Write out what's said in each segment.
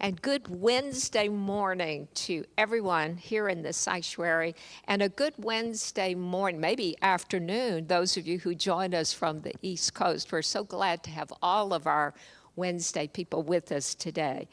And good Wednesday morning to everyone here in the sanctuary, and a good Wednesday morning, maybe afternoon, those of you who join us from the East Coast. We're so glad to have all of our Wednesday people with us today.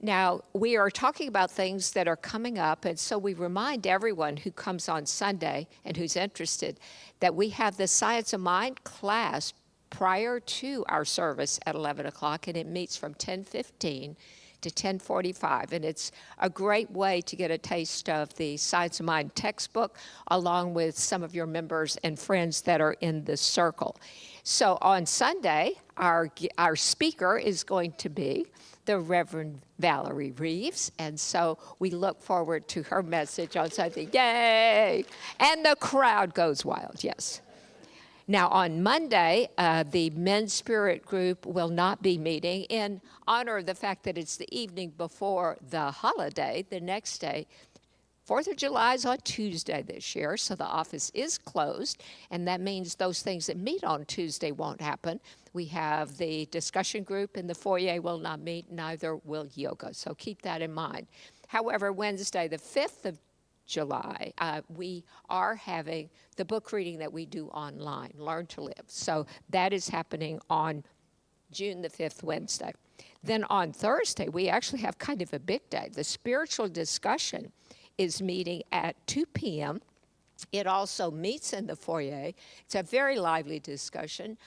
Now, we are talking about things that are coming up, and so we remind everyone who comes on Sunday and who's interested that we have the Science of Mind class prior to our service at 11 o'clock, and it meets from 10:15 to 10:45, and it's a great way to get a taste of the Science of Mind textbook, along with some of your members and friends that are in the circle. So on Sunday, our speaker is going to be the Reverend Valerie Reeves, and so we look forward to her message on Sunday. Yay! And the crowd goes wild, yes. Now, on Monday, the Men's Spirit Group will not be meeting in honor of the fact that it's the evening before the holiday, the next day. 4th of July is on Tuesday this year, so the office is closed, and that means those things that meet on Tuesday won't happen. We have the discussion group in the foyer will not meet, neither will yoga, so keep that in mind. However, Wednesday, the 5th of July, we are having the book reading that we do online, Learn to Live. So that is happening on June the 5th, Wednesday. Then on Thursday, we actually have kind of a big day. The spiritual discussion is meeting at 2 p.m. It also meets in the foyer. It's a very lively discussion.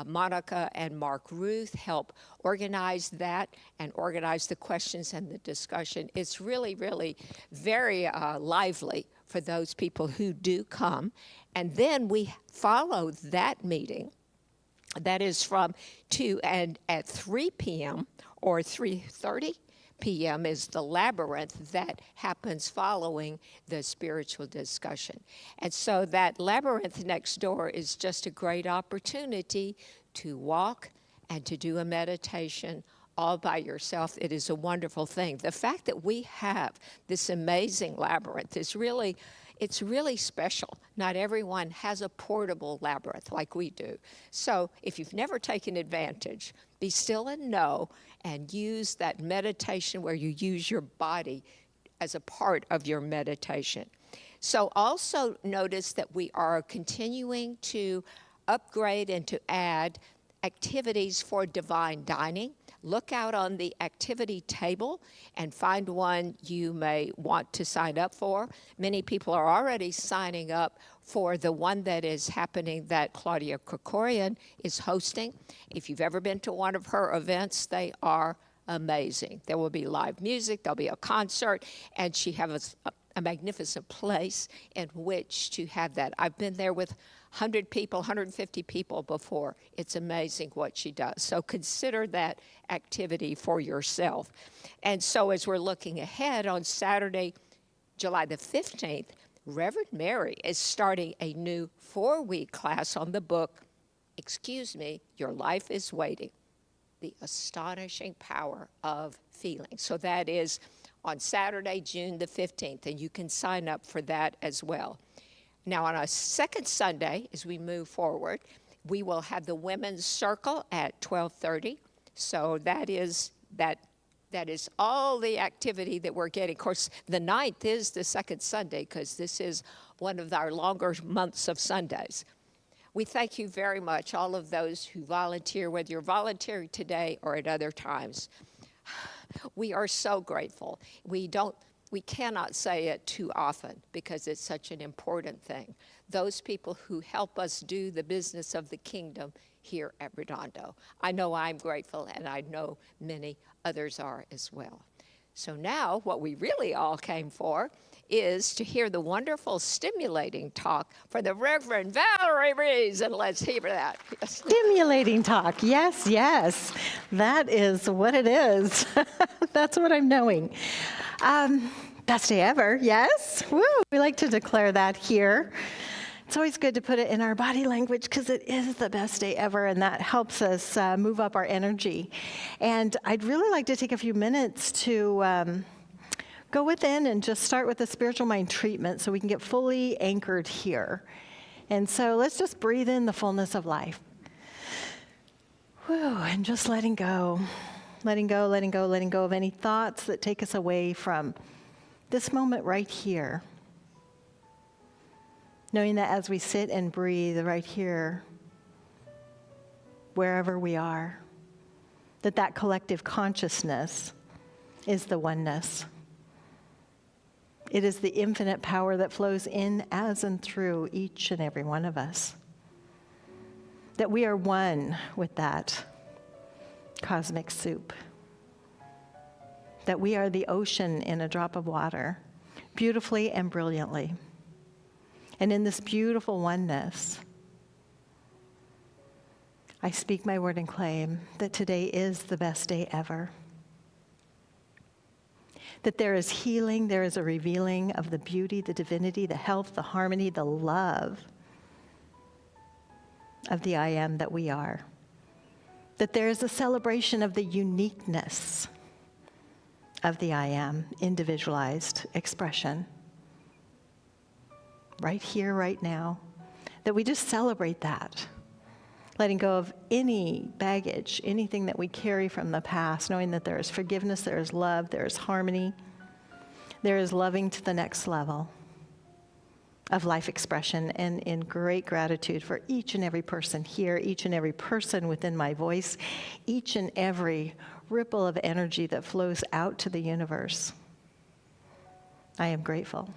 Monica and Mark Ruth help organize that and organize the questions and the discussion. It's really, really very lively for those people who do come. And then we follow that meeting. That is from 2 and at 3 p.m. or 3:30 p.m. is the labyrinth that happens following the spiritual discussion. And so that labyrinth next door is just a great opportunity to walk and to do a meditation all by yourself. It is a wonderful thing. The fact that we have this amazing labyrinth is really, it's really special. Not everyone has a portable labyrinth like we do. So if you've never taken advantage, be still and know and use that meditation where you use your body as a part of your meditation. So also notice that we are continuing to upgrade and to add activities for divine dining. Look out on the activity table and find one you may want to sign up for. Many people are already signing up for the one that is happening that Claudia Krikorian is hosting. If you've ever been to one of her events, they are amazing. There will be live music, there'll be a concert, and she has a magnificent place in which to have that. I've been there with 100 people, 150 people before. It's amazing what she does. So consider that activity for yourself. And so as we're looking ahead on Saturday, July the 15th, Reverend Mary is starting a new 4-week class on the book, Your Life is Waiting, The Astonishing Power of Feeling. So that is on Saturday, June the 15th, and you can sign up for that as well. Now, on a second Sunday, as we move forward, we will have the Women's Circle at 12:30. So that is all the activity that we're getting. Of course, the 9th is the second Sunday because this is one of our longer months of Sundays. We thank you very much, all of those who volunteer, whether you're volunteering today or at other times. We are so grateful. We cannot say it too often because it's such an important thing. Those people who help us do the business of the kingdom here at Redondo. I know I'm grateful, and I know many others are as well. So now what we really all came for is to hear the wonderful, stimulating talk for the Reverend Valerie Reeves, and let's hear that. Stimulating talk, yes, yes. That is what it is. That's what I'm knowing. Best day ever, yes. Woo, we like to declare that here. It's always good to put it in our body language because it is the best day ever, and that helps us move up our energy. And I'd really like to take a few minutes to go within and just start with the spiritual mind treatment so we can get fully anchored here. And so let's just breathe in the fullness of life. Whew, and just letting go. letting go, letting go, letting go of any thoughts that take us away from this moment right here. Knowing that as we sit and breathe right here, wherever we are, that collective consciousness is the oneness. It is the infinite power that flows in as and through each and every one of us. That we are one with that cosmic soup. That we are the ocean in a drop of water, beautifully and brilliantly. And in this beautiful oneness, I speak my word and claim that today is the best day ever. That there is healing, there is a revealing of the beauty, the divinity, the health, the harmony, the love of the I am that we are. That there is a celebration of the uniqueness of the I am, individualized expression. Right here, right now. That we just celebrate that. Letting go of any baggage, anything that we carry from the past, knowing that there is forgiveness, there is love, there is harmony, there is loving to the next level of life expression, and in great gratitude for each and every person here, each and every person within my voice, each and every ripple of energy that flows out to the universe. I am grateful,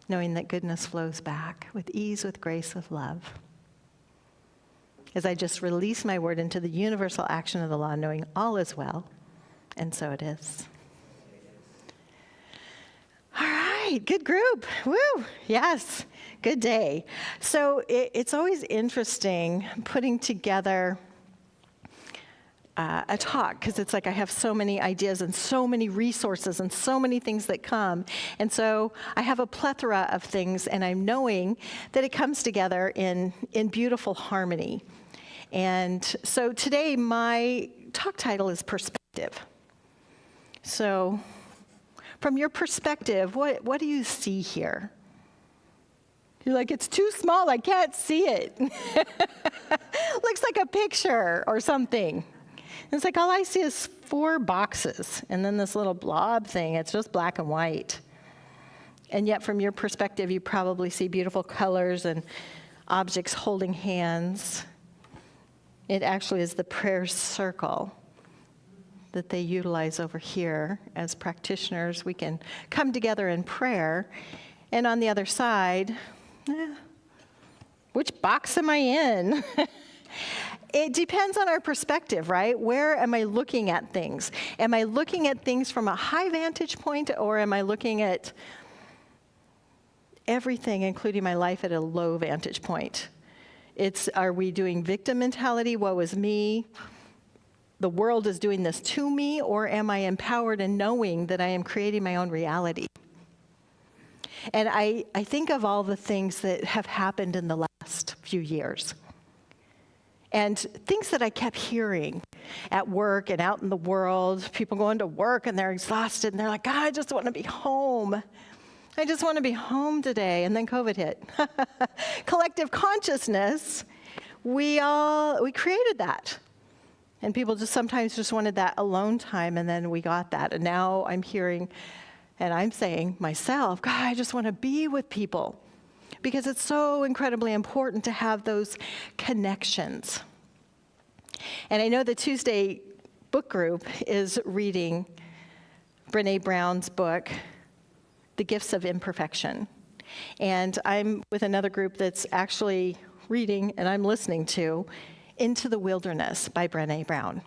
knowing that goodness flows back with ease, with grace, with love. As I just release my word into the universal action of the law, knowing all is well, and so it is. All right, good group. Woo, yes, good day. So it's always interesting putting together a talk, because it's like I have so many ideas and so many resources and so many things that come. And so I have a plethora of things, and I'm knowing that it comes together in beautiful harmony. And so today, my talk title is Perspective. So from your perspective, what do you see here? You're like, it's too small, I can't see it. Looks like a picture or something. It's like all I see is 4 boxes, and then this little blob thing, it's just black and white. And yet from your perspective, you probably see beautiful colors and objects holding hands. It actually is the prayer circle that they utilize over here. As practitioners, we can come together in prayer. And on the other side, which box am I in? It depends on our perspective, right? Where am I looking at things? Am I looking at things from a high vantage point, or am I looking at everything, including my life, at a low vantage point? Are we doing victim mentality, woe is me, the world is doing this to me, or am I empowered in knowing that I am creating my own reality? And I think of all the things that have happened in the last few years. And things that I kept hearing at work and out in the world, people going to work and they're exhausted and they're like, God, I just want to be home. I just want to be home today. And then COVID hit. Collective consciousness, we created that. And people sometimes just wanted that alone time, and then we got that. And now I'm hearing, and I'm saying myself, God, I just want to be with people, because it's so incredibly important to have those connections. And I know the Tuesday book group is reading Brené Brown's book, The Gifts of Imperfection. And I'm with another group that's actually reading, and I'm listening to, Into the Wilderness by Brené Brown.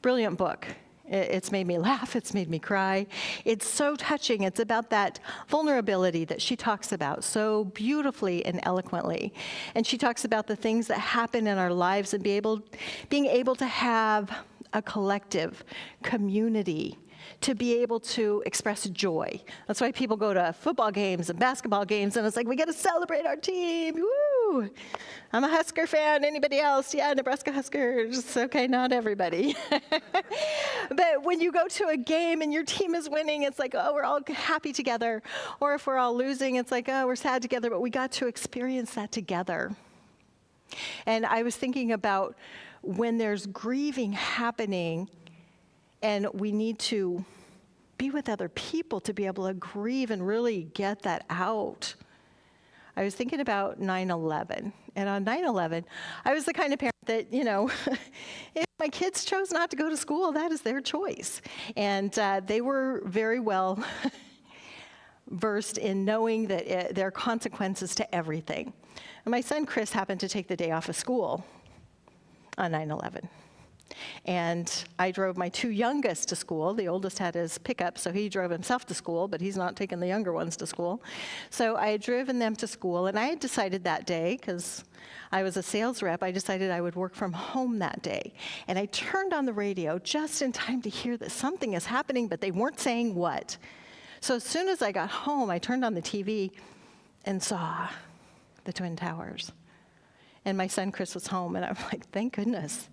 Brilliant book. It's made me laugh, it's made me cry. It's so touching. It's about that vulnerability that she talks about so beautifully and eloquently. And she talks about the things that happen in our lives and being able to have a collective community to be able to express joy. That's why people go to football games and basketball games, and it's like, we got to celebrate our team. Woo! I'm a Husker fan. Anybody else? Yeah, Nebraska Huskers. Okay, not everybody. But when you go to a game and your team is winning, it's like, oh, we're all happy together. Or if we're all losing, it's like, oh, we're sad together, but we got to experience that together. And I was thinking about when there's grieving happening And we need to be with other people to be able to grieve and really get that out. I was thinking about 9/11. And on 9/11, I was the kind of parent that, if my kids chose not to go to school, that is their choice. And they were very well versed in knowing that there are consequences to everything. And my son Chris happened to take the day off of school on 9/11. And I drove my two youngest to school. The oldest had his pickup, so he drove himself to school, but he's not taking the younger ones to school. So I had driven them to school, and I had decided that day, because I was a sales rep, I decided I would work from home that day. And I turned on the radio just in time to hear that something is happening, but they weren't saying what. So as soon as I got home, I turned on the TV and saw the Twin Towers. And my son Chris was home, and I'm like, thank goodness.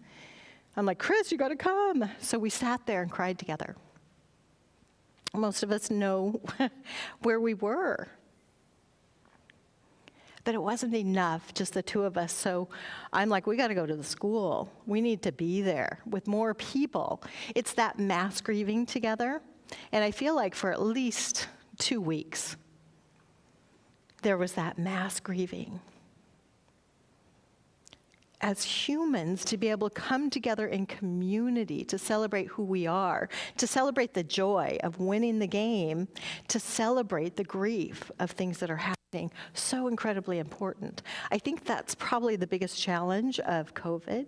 I'm like, Chris, you got to come. So we sat there and cried together. Most of us know where we were. But it wasn't enough, just the two of us. So I'm like, we got to go to the school. We need to be there with more people. It's that mass grieving together. And I feel like for at least 2 weeks, there was that mass grieving. As humans, to be able to come together in community to celebrate who we are, to celebrate the joy of winning the game, to celebrate the grief of things that are happening, so incredibly important. I think that's probably the biggest challenge of COVID,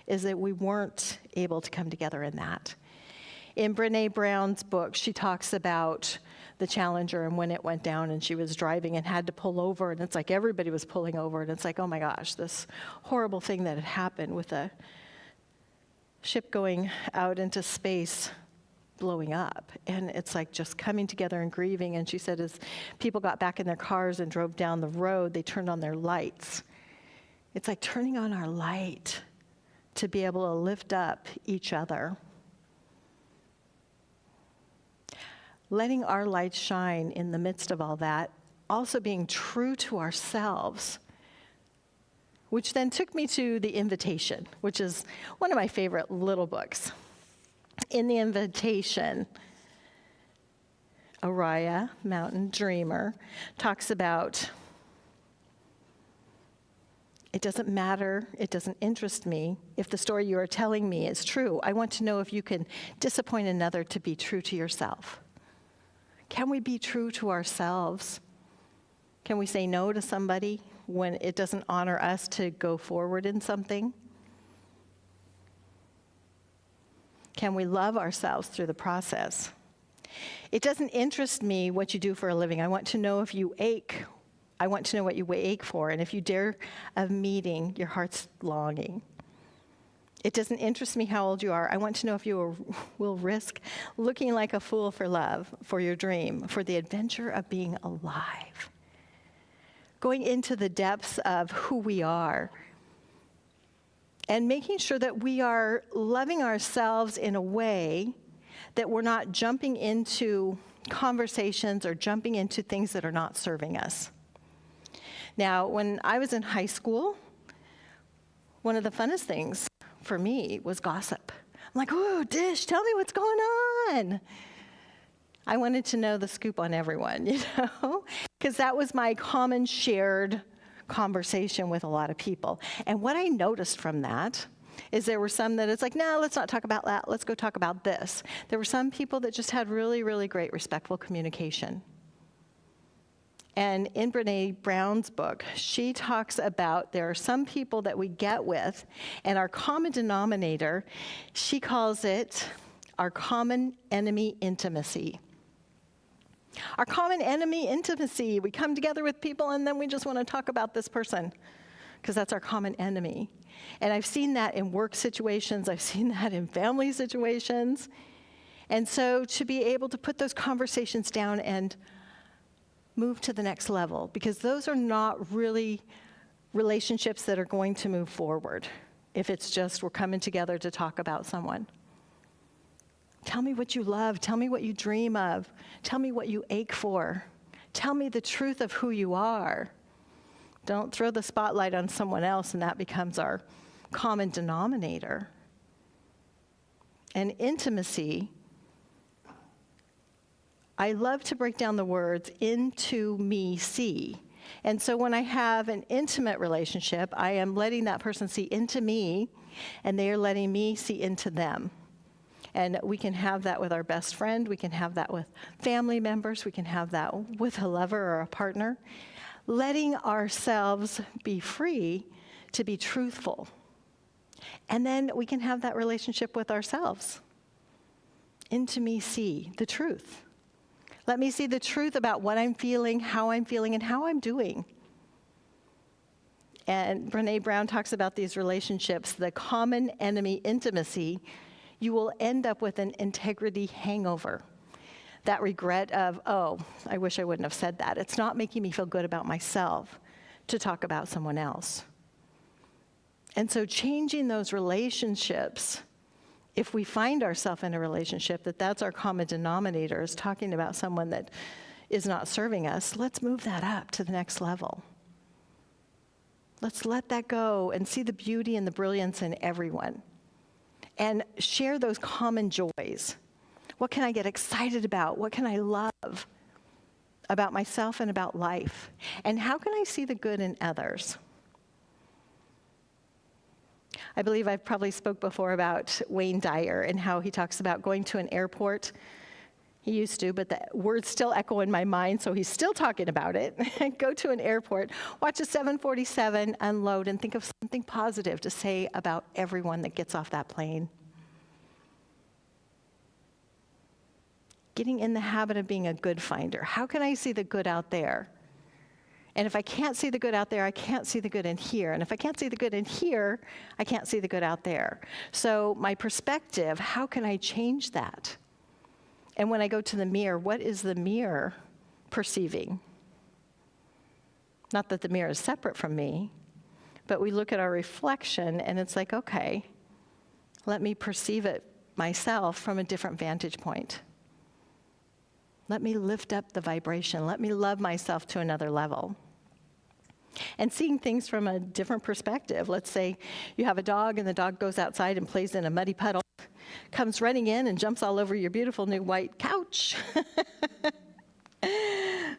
is that we weren't able to come together in that. In Brené Brown's book, she talks about the Challenger and when it went down and she was driving and had to pull over, and it's like everybody was pulling over, and it's like, oh my gosh, this horrible thing that had happened with a ship going out into space blowing up. And it's like just coming together and grieving. And she said as people got back in their cars and drove down the road, they turned on their lights. It's like turning on our light to be able to lift up each other. Letting our light shine in the midst of all that, also being true to ourselves, which then took me to The Invitation, which is one of my favorite little books. In The Invitation, Araya, Mountain Dreamer, talks about, it doesn't matter, it doesn't interest me if the story you are telling me is true. I want to know if you can disappoint another to be true to yourself. Can we be true to ourselves? Can we say no to somebody when it doesn't honor us to go forward in something? Can we love ourselves through the process? It doesn't interest me what you do for a living. I want to know if you ache. I want to know what you ache for, and if you dare a meeting, your heart's longing. It doesn't interest me how old you are. I want to know if you will risk looking like a fool for love, for your dream, for the adventure of being alive. Going into the depths of who we are and making sure that we are loving ourselves in a way that we're not jumping into conversations or jumping into things that are not serving us. Now, when I was in high school, one of the funnest things for me was gossip. I'm like, ooh, Dish, tell me what's going on. I wanted to know the scoop on everyone, because that was my common shared conversation with a lot of people. And what I noticed from that is there were some that it's like, no, let's not talk about that. Let's go talk about this. There were some people that just had really, really great respectful communication. And in Brené Brown's book, she talks about there are some people that we get with, and our common denominator, she calls it our common enemy intimacy. Our common enemy intimacy. We come together with people, and then we just want to talk about this person, because that's our common enemy. And I've seen that in work situations. I've seen that in family situations. And so to be able to put those conversations down and move to the next level, because those are not really relationships that are going to move forward if it's just we're coming together to talk about someone. Tell me what you love. Tell me what you dream of. Tell me what you ache for. Tell me the truth of who you are. Don't throw the spotlight on someone else and that becomes our common denominator. And intimacy, I love to break down the words into me see. And so when I have an intimate relationship, I am letting that person see into me, and they are letting me see into them. And we can have that with our best friend. We can have that with family members. We can have that with a lover or a partner. Letting ourselves be free to be truthful. And then we can have that relationship with ourselves. Into me see the truth. Let me see the truth about what I'm feeling, and how I'm doing. And Brené Brown talks about these relationships, the common enemy intimacy. You will end up with an integrity hangover. That regret of, oh, I wish I wouldn't have said that. It's not making me feel good about myself to talk about someone else. And so changing those relationships, if we find ourselves in a relationship that's our common denominator, is talking about someone that is not serving us, let's move that up to the next level. Let's let that go and see the beauty and the brilliance in everyone. And share those common joys. What can I get excited about? What can I love about myself and about life? And how can I see the good in others? I believe I've probably spoke before about Wayne Dyer and how he talks about going to an airport. He used to, but the words still echo in my mind, so he's still talking about it. Go to an airport, watch a 747 unload, and think of something positive to say about everyone that gets off that plane. Getting in the habit of being a good finder. How can I see the good out there? And if I can't see the good out there, I can't see the good in here. And if I can't see the good in here, I can't see the good out there. So my perspective, how can I change that? And when I go to the mirror, what is the mirror perceiving? Not that the mirror is separate from me, but we look at our reflection and it's like, okay, let me perceive it myself from a different vantage point. Let me lift up the vibration. Let me love myself to another level. And seeing things from a different perspective. Let's say you have a dog and the dog goes outside and plays in a muddy puddle, comes running in and jumps all over your beautiful new white couch,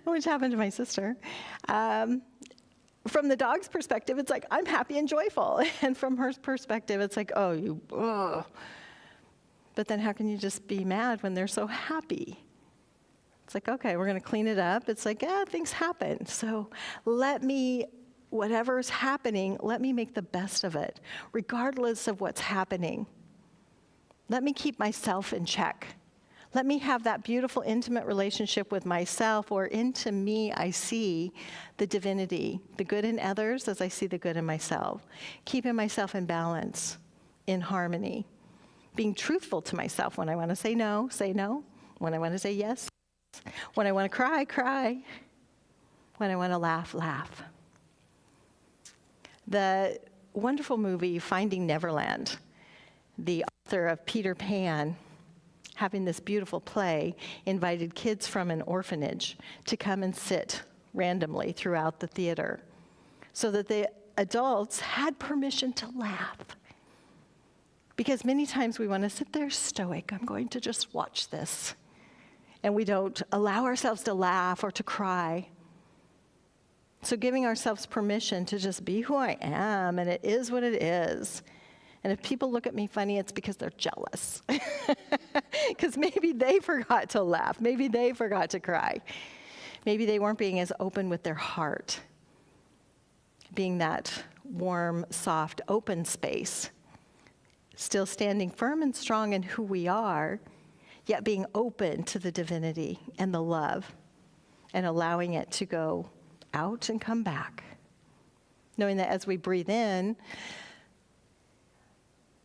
which happened to my sister. From the dog's perspective, it's like, I'm happy and joyful. And from her perspective, it's like, oh, you, ugh. But then how can you just be mad when they're so happy? It's like, okay, we're going to clean it up. It's like, yeah, things happen. So let me, whatever's happening, let me make the best of it, regardless of what's happening. Let me keep myself in check. Let me have that beautiful, intimate relationship with myself, where into me I see the divinity, the good in others as I see the good in myself. Keeping myself in balance, in harmony. Being truthful to myself. When I want to say no, say no. When I want to say yes, when I want to cry, cry. When I want to laugh, laugh. The wonderful movie Finding Neverland, the author of Peter Pan, having this beautiful play, invited kids from an orphanage to come and sit randomly throughout the theater so that the adults had permission to laugh. Because many times we want to sit there stoic. I'm going to just watch this. And we don't allow ourselves to laugh or to cry. So giving ourselves permission to just be who I am, and it is what it is. And if people look at me funny, it's because they're jealous. Because maybe they forgot to laugh. Maybe they forgot to cry. Maybe they weren't being as open with their heart. Being that warm, soft, open space. Still standing firm and strong in who we are, yet being open to the divinity and the love, and allowing it to go out and come back. Knowing that as we breathe in,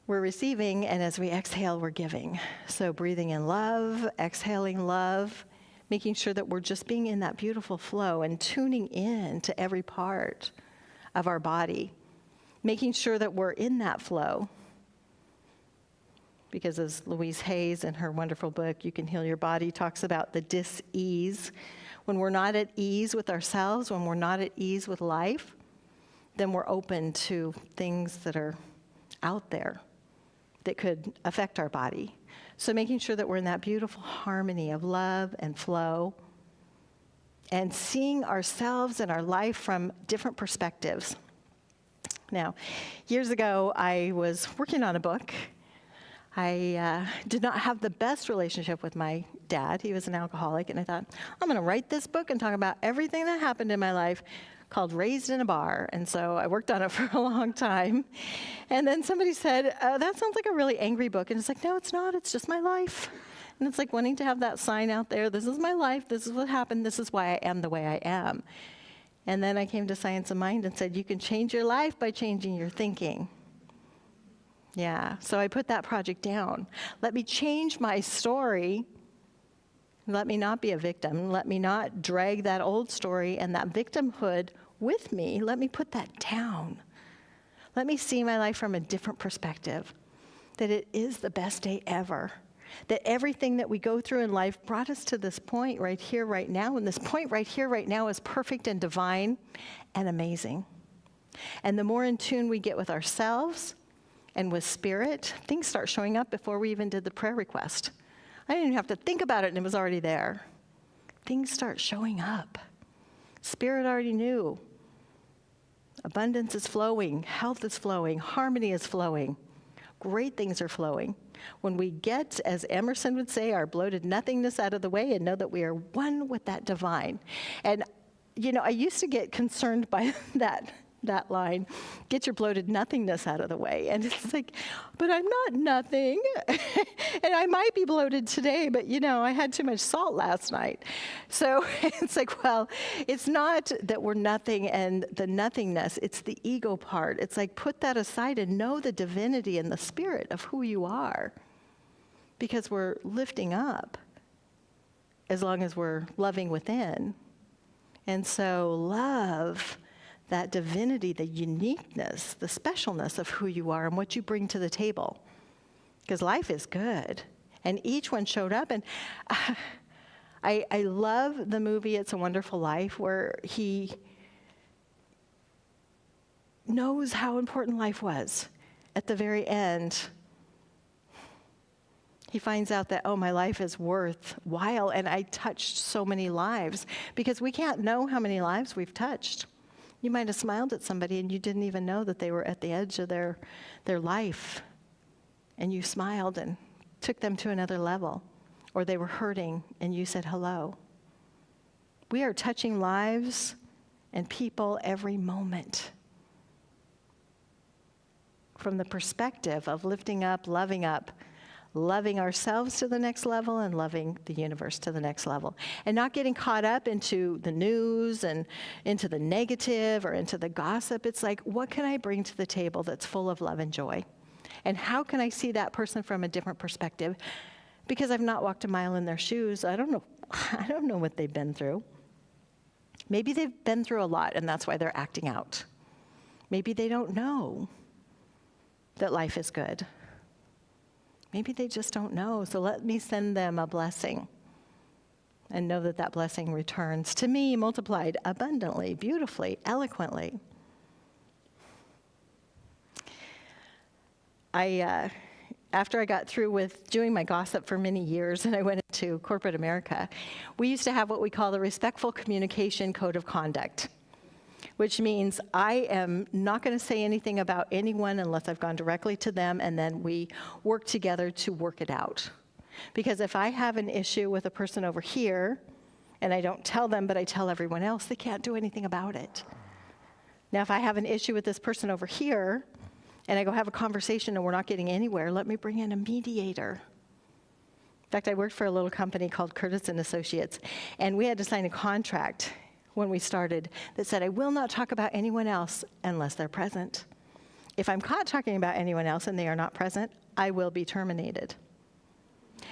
we're receiving, and as we exhale, we're giving. So breathing in love, exhaling love, making sure that we're just being in that beautiful flow and tuning in to every part of our body, making sure that we're in that flow. Because as Louise Hayes in her wonderful book, You Can Heal Your Body, talks about the dis-ease. When we're not at ease with ourselves, when we're not at ease with life, then we're open to things that are out there that could affect our body. So making sure that we're in that beautiful harmony of love and flow and seeing ourselves and our life from different perspectives. Now, years ago, I was working on a book. I did not have the best relationship with my dad. He was an alcoholic, and I thought, I'm going to write this book and talk about everything that happened in my life, called Raised in a Bar. And so I worked on it for a long time. And then somebody said, that sounds like a really angry book. And it's like, no, it's not. It's just my life. And it's like wanting to have that sign out there, this is my life, this is what happened, this is why I am the way I am. And then I came to Science of Mind and said, you can change your life by changing your thinking. Yeah, so I put that project down. Let me change my story. Let me not be a victim. Let me not drag that old story and that victimhood with me. Let me put that down. Let me see my life from a different perspective, that it is the best day ever, that everything that we go through in life brought us to this point right here, right now, and this point right here, right now is perfect and divine and amazing. And the more in tune we get with ourselves and with spirit, things start showing up before we even did the prayer request. I didn't even have to think about it, and it was already there. Things start showing up. Spirit already knew. Abundance is flowing, health is flowing, harmony is flowing. Great things are flowing. When we get, as Emerson would say, our bloated nothingness out of the way and know that we are one with that divine. And, you know, I used to get concerned by that line, get your bloated nothingness out of the way. And it's like, but I'm not nothing. And I might be bloated today, but you know, I had too much salt last night. So it's like, well, it's not that we're nothing and the nothingness, it's the ego part. It's like, put that aside and know the divinity and the spirit of who you are. Because we're lifting up as long as we're loving within. And so love that divinity, the uniqueness, the specialness of who you are and what you bring to the table. Because life is good. And each one showed up. And I love the movie It's a Wonderful Life, where he knows how important life was. At the very end, he finds out that, oh, my life is worthwhile, and I touched so many lives. Because we can't know how many lives we've touched. You might have smiled at somebody and you didn't even know that they were at the edge of their life. And you smiled and took them to another level. Or they were hurting and you said hello. We are touching lives and people every moment. From the perspective of lifting up, loving ourselves to the next level and loving the universe to the next level. And not getting caught up into the news and into the negative or into the gossip. It's like, what can I bring to the table that's full of love and joy? And how can I see that person from a different perspective? Because I've not walked a mile in their shoes. I don't know what they've been through. Maybe they've been through a lot and that's why they're acting out. Maybe they don't know that life is good. Maybe they just don't know, so let me send them a blessing and know that that blessing returns to me multiplied abundantly, beautifully, eloquently. After I got through with doing my gossip for many years and I went into corporate America, we used to have what we call the Respectful Communication Code of Conduct, which means I am not going to say anything about anyone unless I've gone directly to them, and then we work together to work it out. Because if I have an issue with a person over here, and I don't tell them, but I tell everyone else, they can't do anything about it. Now, if I have an issue with this person over here, and I go have a conversation and we're not getting anywhere, let me bring in a mediator. In fact, I worked for a little company called Curtis & Associates, and we had to sign a contract when we started that said, I will not talk about anyone else unless they're present. If I'm caught talking about anyone else and they are not present, I will be terminated.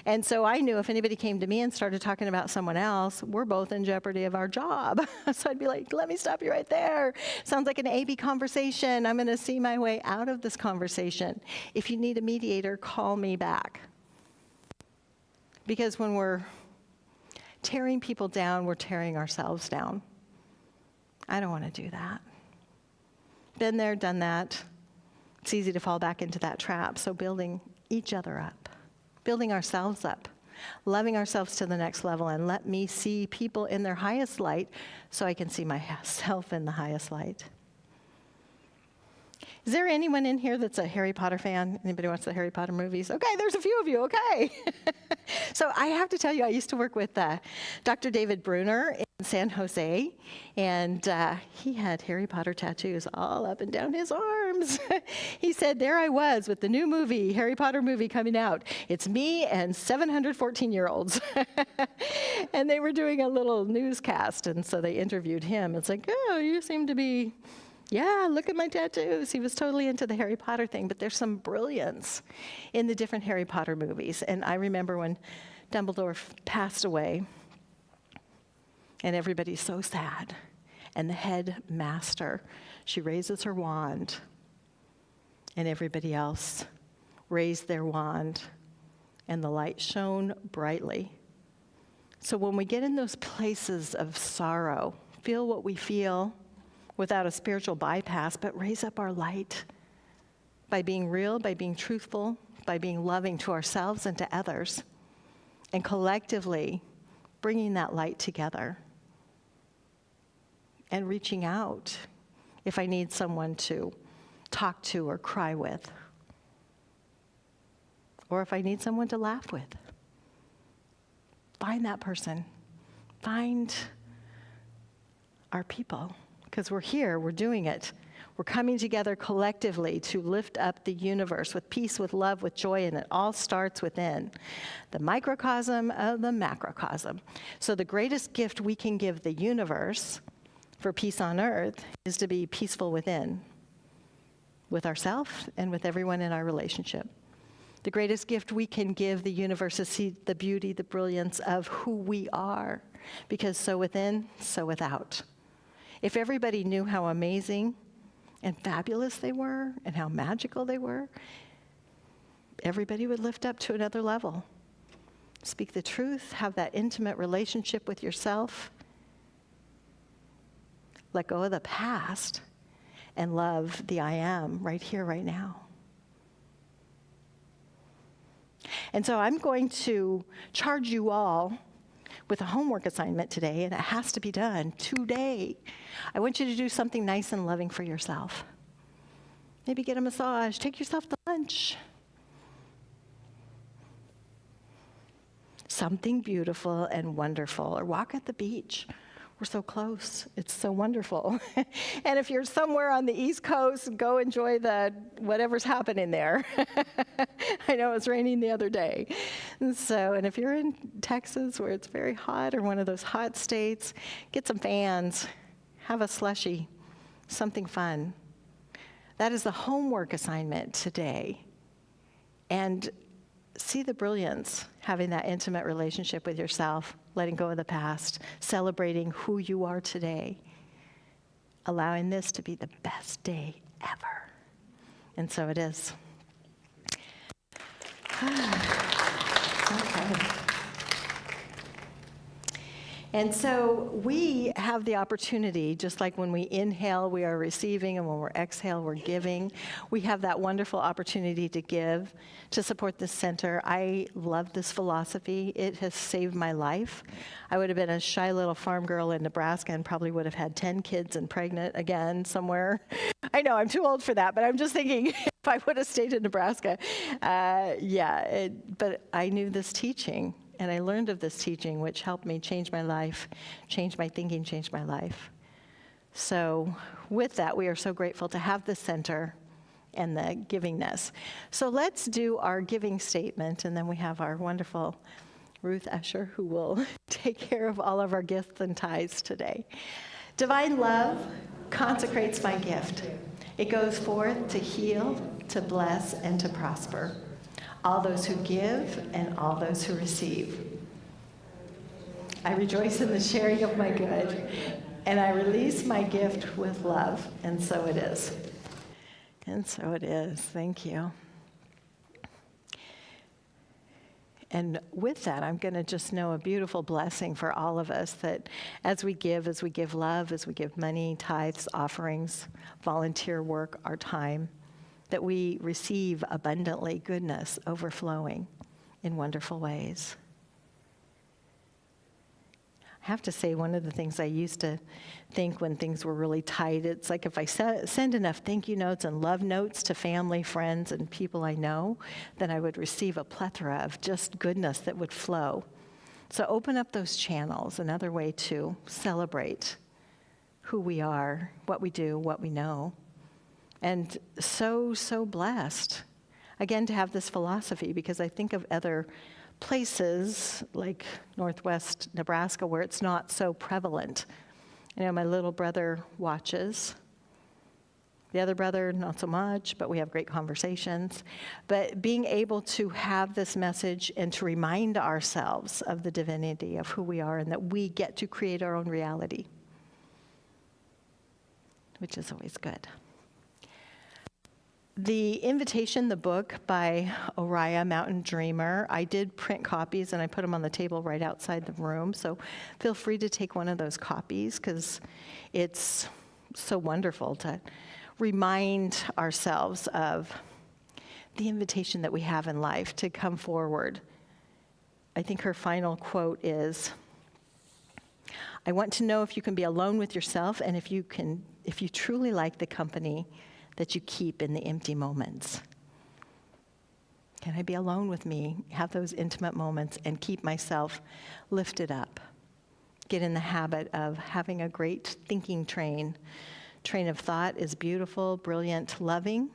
And so I knew if anybody came to me and started talking about someone else, we're both in jeopardy of our job. So I'd be like, let me stop you right there. Sounds like an A-B conversation. I'm going to see my way out of this conversation. If you need a mediator, call me back. Because when we're tearing people down, we're tearing ourselves down. I don't want to do that. Been there, done that. It's easy to fall back into that trap. So building each other up, building ourselves up, loving ourselves to the next level, and let me see people in their highest light so I can see myself in the highest light. Is there anyone in here that's a Harry Potter fan? Anybody watch the Harry Potter movies? Okay, there's a few of you, okay. So I have to tell you, I used to work with Dr. David Bruner in San Jose, and he had Harry Potter tattoos all up and down his arms. He said, there I was with the new movie, Harry Potter movie coming out. It's me and 714-year-olds. And they were doing a little newscast, and so they interviewed him. It's like, oh, you seem to be... yeah, look at my tattoos. He was totally into the Harry Potter thing, but there's some brilliance in the different Harry Potter movies. And I remember when Dumbledore passed away, and everybody's so sad. And the head master, she raises her wand, and everybody else raised their wand, and the light shone brightly. So when we get in those places of sorrow, feel what we feel, without a spiritual bypass, but raise up our light by being real, by being truthful, by being loving to ourselves and to others, and collectively bringing that light together and reaching out if I need someone to talk to or cry with, or if I need someone to laugh with. Find that person. Find our people. Because we're here, we're doing it. We're coming together collectively to lift up the universe with peace, with love, with joy, and it all starts within the microcosm of the macrocosm. So the greatest gift we can give the universe for peace on earth is to be peaceful within, with ourselves and with everyone in our relationship. The greatest gift we can give the universe is see the beauty, the brilliance of who we are, because so within, so without. If everybody knew how amazing and fabulous they were and how magical they were, everybody would lift up to another level. Speak the truth, have that intimate relationship with yourself, let go of the past, and love the I am right here, right now. And so I'm going to charge you all with a homework assignment today, and it has to be done today. I want you to do something nice and loving for yourself. Maybe get a massage, take yourself to lunch. Something beautiful and wonderful, or walk at the beach. We're so close. It's so wonderful. And if you're somewhere on the East Coast, go enjoy whatever's happening there. I know it was raining the other day. And if you're in Texas where it's very hot, or one of those hot states, get some fans, have a slushie, something fun. That is the homework assignment today. And see the brilliance, having that intimate relationship with yourself, letting go of the past, celebrating who you are today, allowing this to be the best day ever. And so it is. Okay. And so we have the opportunity, just like when we inhale, we are receiving, and when we exhale, we're giving. We have that wonderful opportunity to give, to support this center. I love this philosophy. It has saved my life. I would have been a shy little farm girl in Nebraska and probably would have had 10 kids and pregnant again somewhere. I know, I'm too old for that, but I'm just thinking if I would have stayed in Nebraska. But I knew this teaching. And I learned of this teaching, which helped me change my life, change my thinking, change my life. So with that, we are so grateful to have the center and the givingness. So let's do our giving statement, and then we have our wonderful Ruth Escher, who will take care of all of our gifts and tithes today. Divine love consecrates my gift. It goes forth to heal, to bless, and to prosper. All those who give and all those who receive. I rejoice in the sharing of my good, and I release my gift with love, and so it is. And so it is. Thank you. And with that, I'm going to just know a beautiful blessing for all of us, that as we give love, as we give money, tithes, offerings, volunteer work, our time, that we receive abundantly goodness overflowing in wonderful ways. I have to say, one of the things I used to think when things were really tight, it's like if I send enough thank you notes and love notes to family, friends, and people I know, then I would receive a plethora of just goodness that would flow. So open up those channels, another way to celebrate who we are, what we do, what we know. And so blessed, again, to have this philosophy, because I think of other places like Northwest Nebraska where it's not so prevalent. You know, my little brother watches. The other brother, not so much, but we have great conversations. But being able to have this message and to remind ourselves of the divinity of who we are and that we get to create our own reality, which is always good. The Invitation, the book by Oriah, Mountain Dreamer, I did print copies and I put them on the table right outside the room. So feel free to take one of those copies because it's so wonderful to remind ourselves of the invitation that we have in life to come forward. I think her final quote is, "I want to know if you can be alone with yourself and if you truly like the company that you keep in the empty moments. Can I be alone with me, have those intimate moments, and keep myself lifted up? Get in the habit of having a great thinking train. Train of thought is beautiful, brilliant, loving,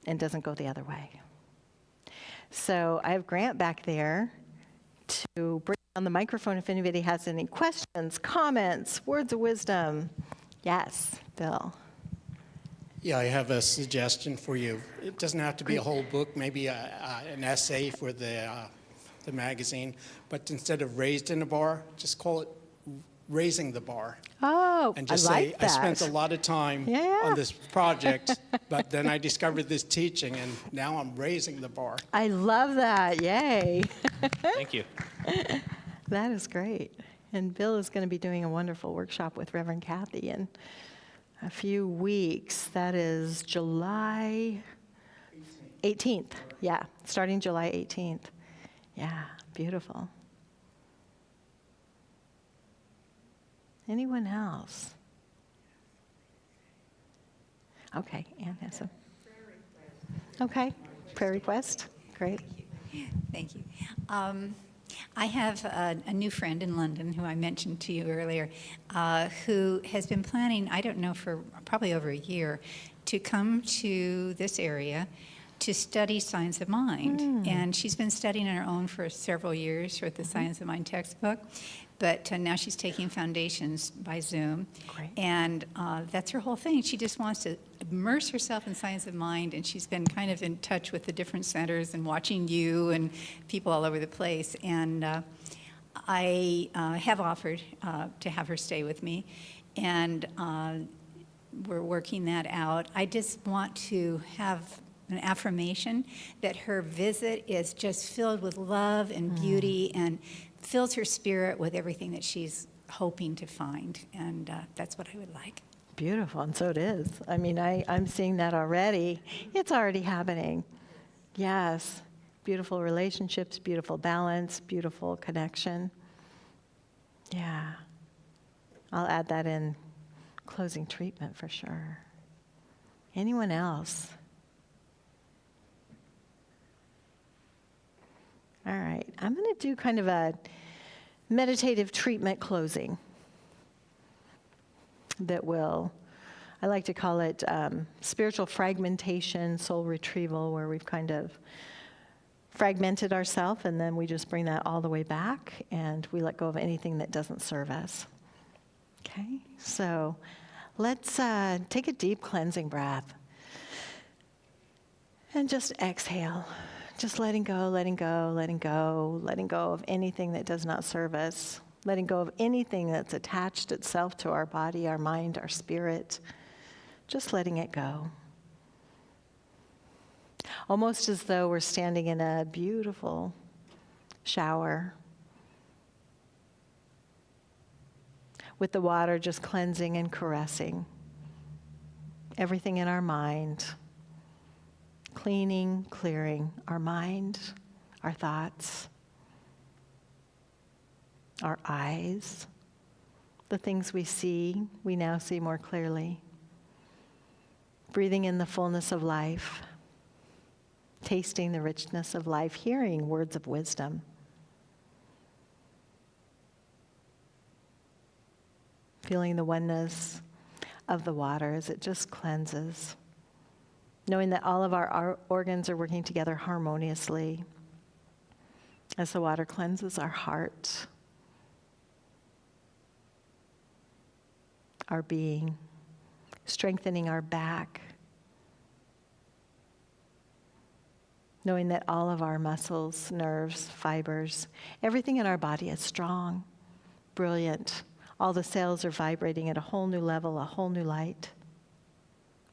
and doesn't go the other way." So I have Grant back there to bring on the microphone if anybody has any questions, comments, words of wisdom. Yes, Bill. Yeah, I have a suggestion for you. It doesn't have to be a whole book, maybe an essay for the magazine, but instead of Raised in a Bar, just call it Raising the Bar. Oh, And just I say, like that. I spent a lot of time on this project, but then I discovered this teaching, and now I'm raising the bar. I love that. Yay. Thank you. That is great. And Bill is going to be doing a wonderful workshop with Reverend Kathy in a few weeks. That is July 18th. Yeah, starting July 18th. Yeah, beautiful. Anyone else? Okay, Ann has some. Okay, prayer request. Great. Thank you. I have a new friend in London who I mentioned to you earlier, who has been planning, I don't know, for probably over a year, to come to this area to study Science of Mind. And she's been studying on her own for several years with the Science of Mind textbook, but now she's taking Foundations by Zoom. Great. And that's her whole thing. She just wants to immerse herself in Science of Mind, and she's been kind of in touch with the different centers and watching you and people all over the place. And I have offered to have her stay with me, and we're working that out. I just want to have an affirmation that her visit is just filled with love and beauty and fills her spirit with everything that she's hoping to find. And that's what I would like. Beautiful, and so it is. I mean, I'm seeing that already. It's already happening. Yes, beautiful relationships, beautiful balance, beautiful connection. Yeah, I'll add that in closing treatment for sure. Anyone else? All right, I'm going to do kind of a meditative treatment closing that will, I like to call it spiritual fragmentation, soul retrieval, where we've kind of fragmented ourselves and then we just bring that all the way back and we let go of anything that doesn't serve us. Okay, so let's take a deep cleansing breath and just exhale. Just letting go, letting go, letting go, letting go of anything that does not serve us, letting go of anything that's attached itself to our body, our mind, our spirit, just letting it go. Almost as though we're standing in a beautiful shower with the water just cleansing and caressing everything in our mind, cleaning, clearing our mind, our thoughts, our eyes, the things we see, we now see more clearly. Breathing in the fullness of life, tasting the richness of life, hearing words of wisdom. Feeling the oneness of the water as it just cleanses. Knowing that all of our organs are working together harmoniously as the water cleanses our heart, our being, strengthening our back, knowing that all of our muscles, nerves, fibers, everything in our body is strong, brilliant. All the cells are vibrating at a whole new level, a whole new light,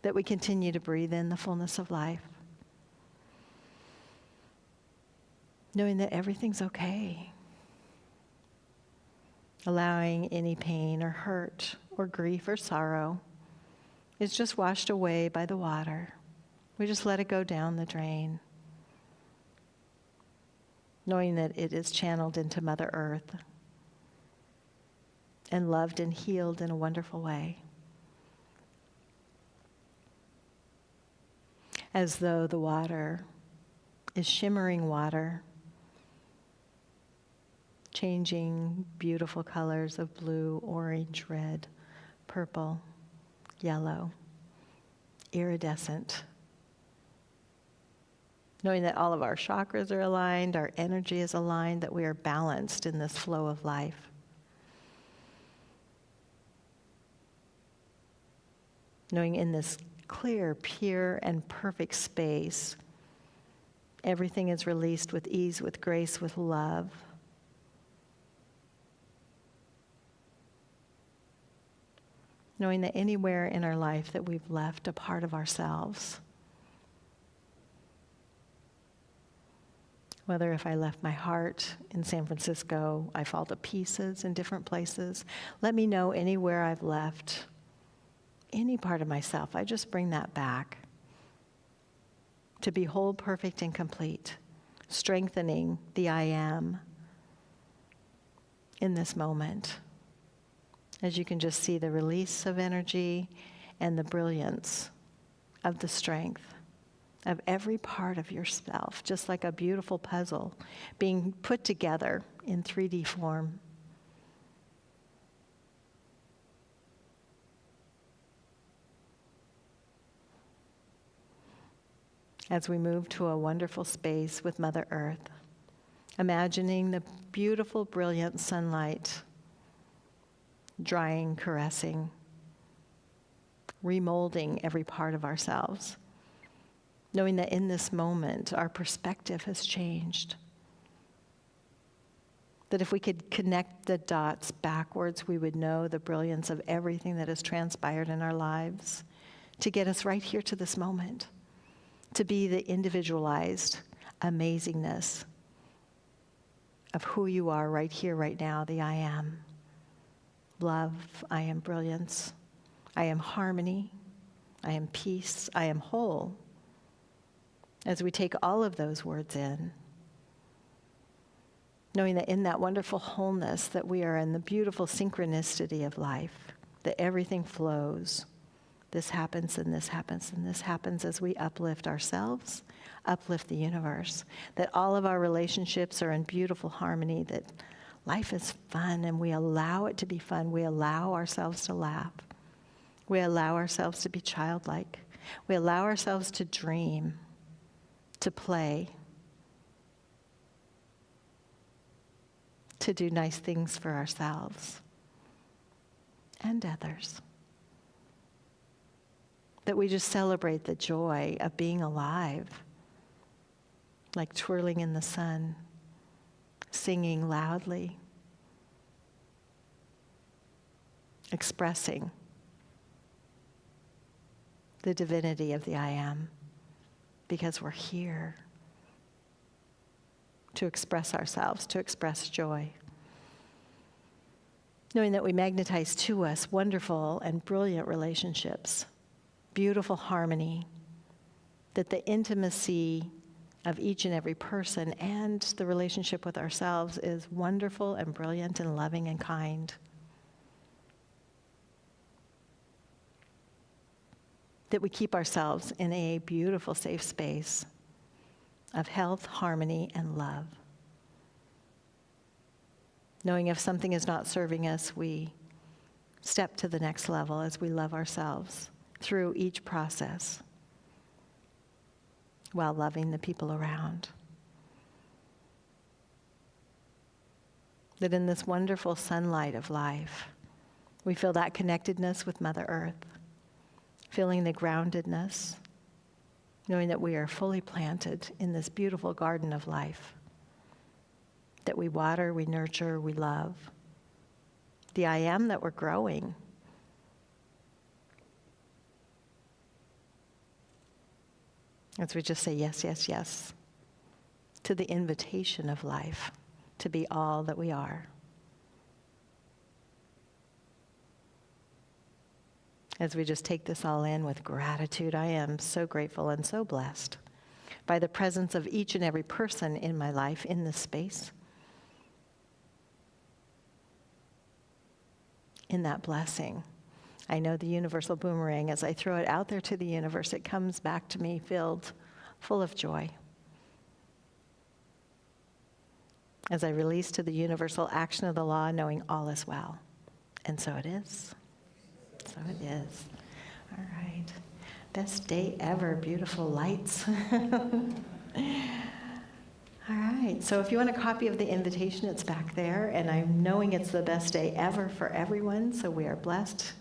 that we continue to breathe in the fullness of life, knowing that everything's okay, allowing any pain or hurt or grief or sorrow is just washed away by the water. We just let it go down the drain, knowing that it is channeled into Mother Earth and loved and healed in a wonderful way. As though the water is shimmering water, changing beautiful colors of blue, orange, red, purple, yellow, iridescent. Knowing that all of our chakras are aligned, our energy is aligned, that we are balanced in this flow of life. Knowing in this clear, pure, and perfect space, everything is released with ease, with grace, with love. Knowing that anywhere in our life that we've left a part of ourselves, whether if I left my heart in San Francisco, I fall to pieces in different places, let me know anywhere I've left any part of myself, I just bring that back to be whole, perfect, and complete, strengthening the I am in this moment. As you can just see the release of energy and the brilliance of the strength of every part of yourself, just like a beautiful puzzle being put together in 3D form. As we move to a wonderful space with Mother Earth, imagining the beautiful, brilliant sunlight drying, caressing, remolding every part of ourselves, knowing that in this moment our perspective has changed. That if we could connect the dots backwards, we would know the brilliance of everything that has transpired in our lives to get us right here to this moment, to be the individualized amazingness of who you are right here, right now, the I am. Love, I am brilliance, I am harmony, I am peace, I am whole. As we take all of those words in, knowing that in that wonderful wholeness that we are in the beautiful synchronicity of life, that everything flows. This happens and this happens and this happens as we uplift ourselves, uplift the universe, that all of our relationships are in beautiful harmony, that life is fun and we allow it to be fun. We allow ourselves to laugh. We allow ourselves to be childlike. We allow ourselves to dream, to play, to do nice things for ourselves and others. That we just celebrate the joy of being alive, like twirling in the sun, singing loudly, expressing the divinity of the I am, because we're here to express ourselves, to express joy. Knowing that we magnetize to us wonderful and brilliant relationships, beautiful harmony, that the intimacy of each and every person and the relationship with ourselves is wonderful and brilliant and loving and kind. That we keep ourselves in a beautiful, safe space of health, harmony, and love. Knowing if something is not serving us, we step to the next level as we love ourselves through each process while loving the people around. That in this wonderful sunlight of life, we feel that connectedness with Mother Earth, feeling the groundedness, knowing that we are fully planted in this beautiful garden of life, that we water, we nurture, we love. The I am that we're growing. As we just say yes, yes, yes to the invitation of life to be all that we are. As we just take this all in with gratitude, I am so grateful and so blessed by the presence of each and every person in my life in this space. In that blessing, I know the universal boomerang, as I throw it out there to the universe, it comes back to me full of joy. As I release to the universal action of the law, knowing all is well. And so it is. So it is. All right. Best day ever. Beautiful lights. All right. So if you want a copy of the invitation, it's back there. And I'm knowing it's the best day ever for everyone. So we are blessed.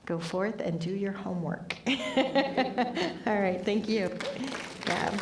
Go forth and do your homework. All right. Thank you. Yeah.